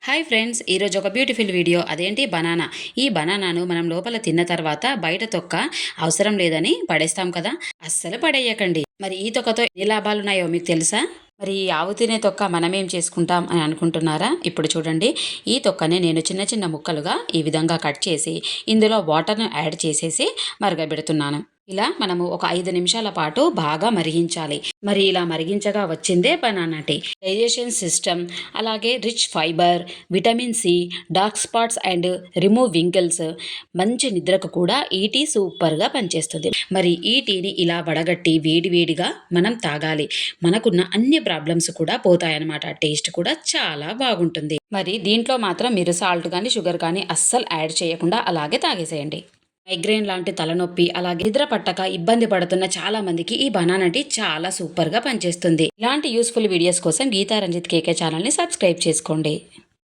Hi friends, ఈరోజు ఒక beautiful video. అదేంటి, బనానా. ఈ బనానాను మనం లోపల తిన్న తర్వాత బయట తొక్క అవసరం లేదని పడేస్తాం కదా. అస్సలు పడేయకండి. మరి ఈ తొక్కతో ఎన్ని లాభాలున్నాయో మీకు తెలుసా? మరి ఈ ఆవు తినే తొక్క మనమేం చేసుకుంటాం అని అనుకుంటున్నారా? ఇప్పుడు చూడండి, ఈ తొక్కని నేను చిన్న చిన్న ముక్కలుగా ఈ విధంగా కట్ చేసి ఇందులో వాటర్ను యాడ్ చేసేసి మరగబెడుతున్నాను. ఇలా మనము ఒక 5 నిమిషాల పాటు బాగా మరిగించాలి. మరి ఇలా మరిగించగా వచ్చిందే బనానా టీ. డైజెషన్ సిస్టమ్, అలాగే rich fibre, vitamin C, dark spots and remove wrinkles, మంచి నిద్రకు కూడా ఈ టీ సూపర్గా పనిచేస్తుంది. మరి ఈ టీని ఇలా వడగట్టి వేడివేడిగా మనం తాగాలి. మనకున్న అన్ని ప్రాబ్లమ్స్ కూడా పోతాయన్నమాట. టేస్ట్ కూడా చాలా బాగుంటుంది. మరి దీంట్లో మాత్రం మీరు సాల్ట్ కానీ షుగర్ కానీ అస్సలు యాడ్ చేయకుండా అలాగే తాగేసేయండి. మైగ్రేన్ లాంటి తలనొప్పి, అలాగే నిద్ర పట్టక ఇబ్బంది పడుతున్న చాలా మందికి ఈ బనానా టీ చాలా సూపర్గా పనిచేస్తుంది. ఇలాంటి యూస్ఫుల్ వీడియోస్ కోసం గీతా రంజిత్ కేకే ఛానల్ని సబ్స్క్రైబ్ చేసుకోండి.